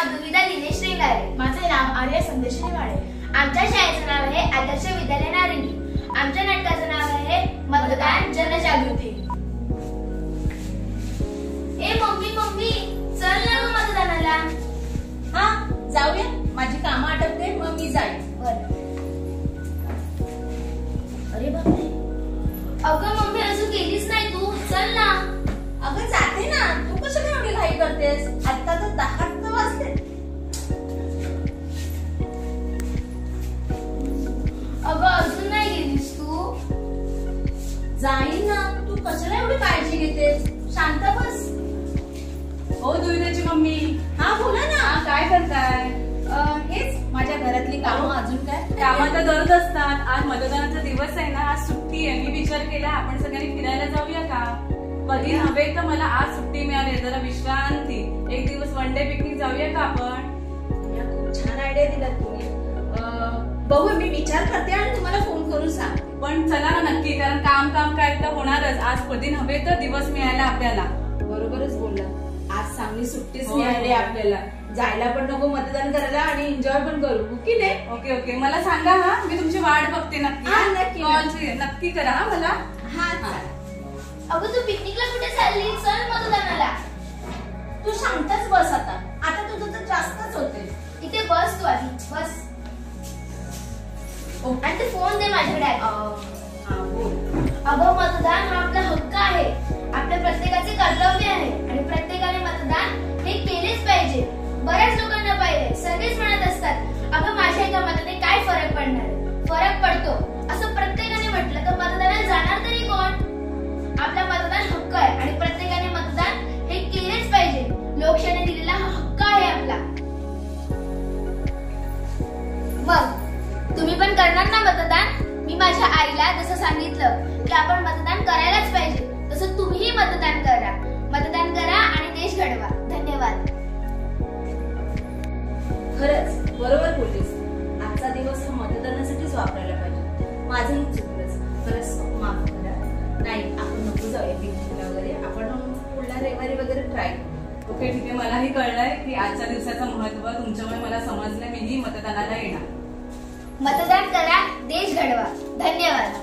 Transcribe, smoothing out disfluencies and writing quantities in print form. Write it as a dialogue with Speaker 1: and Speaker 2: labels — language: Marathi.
Speaker 1: नाव दुविधा दिनेश रेंगारे।
Speaker 2: माझे नाव आर्या संदेश नेवाळे।
Speaker 1: आमच्या शाळेचे नाव आहे आदर्श विद्यालय नारंगी। आमच्या नाटकाचं नाव आहे मतदान जनजागृती। ए मम्मी मम्मी चल ना गं मतदानाला।
Speaker 2: हा जाऊया, माझी कामं आटपते मग मी जाईन।
Speaker 1: अरे बापरे, अगं मम्मी अजून गेलीच नाही तू, चल ना।
Speaker 2: अगं जाते ना, तू कशाला एवढी घाई करतेस? आता तर 10 वाजले।
Speaker 1: अगं अजून नाही गेलीस तू?
Speaker 2: जाईन ना, तू कशाला एवढी काळजी घेतेस? शांत बस।
Speaker 3: हो दुविधाची मम्मी।
Speaker 2: हा बोला ना,
Speaker 3: काय करताय?
Speaker 2: हेच माझ्या घरातली कामं। अजून काय?
Speaker 3: कामं तर करत असतात। आज मतदानाचा दिवस आहे ना, आज सुट्टी आहे। मी विचार केला आपण सगळ्यांनी फिरायला जाऊया का? कधी नव्हे तर मला आज सुट्टी मिळाली, जरा विश्रांती, एक दिवस वन डे पिकनिक जाऊया का आपण?
Speaker 2: खूप छान आयडिया दिलात तुम्ही। बघू, मी विचार करते आणि तुम्हाला फोन करून सांग।
Speaker 3: पण चला ना नक्की, कारण काम काम काय तर होणारच। आज कधी नव्हे तर दिवस मिळाला आपल्याला।
Speaker 2: बरोबरच बोलला, आज चांगली सुट्टीच
Speaker 3: हो,
Speaker 2: मिळाली
Speaker 3: हो।
Speaker 2: आपल्याला। जायला पण नको मतदान करायला आणि एन्जॉय पण करू, हो की नाही?
Speaker 3: ओके ओके, मला सांगा हा, मी तुमची वाट बघते नक्की।
Speaker 2: हा, नक्की,
Speaker 3: कॉल नक्की करा हा मला।
Speaker 2: हा।
Speaker 1: अगं तू पिकनिकला कुठे चालली? चल मतदानाला।
Speaker 2: तू शांतच बस आता, आता तुझं तर जास्तच होते।
Speaker 1: इथे बस तू आधी, बस। आणि ते फोन दे माझ्याकडे। अगं मतदान हा आपला हक्क आहे, आपल्या प्रत्येकाचे कर्तव्य आहे आणि प्रत्येकाने मतदान हे केलेच पाहिजे। बऱ्याच लोकांना पाहिजे, सगळेच म्हणत असतात अगं माझ्या एका मताने काय फरक पडणार? फरक पडतो असं प्रत्येकाने म्हटलं तर मतदानाला जाणार तरी कोण? आपला मतदान हक्क आहे आणि प्रत्येकाने मतदान हे केलेच पाहिजे। लोकशाहीने दिलेला हा हक्क आहे आपला। मग तुम्ही पण करणार ना मतदान? मी माझ्या आईला जसं सांगितलं की आपण मतदान करायलाच पाहिजे, तसं तुम्हीही मतदान करा। मतदान करा आणि देश घडवा। धन्यवाद।
Speaker 2: खरंच बरोबर बोललीस, आजचा दिवस हा मतदानासाठीच वापरायला पाहिजे। माझंही चुकलंच, खरंच माफ करा। नाही, आपण नको जाऊया पिकनिकला वगैरे, आपण पुढल्या रविवारी वगैरे ट्राय करू।
Speaker 3: ओके ठीक आहे, मलाही कळलंय की आजच्या दिवसाचं महत्व तुमच्यामुळे मला समजलंय। मीही मतदानाला येणार।
Speaker 1: मतदान करा, देश घडवा। धन्यवाद।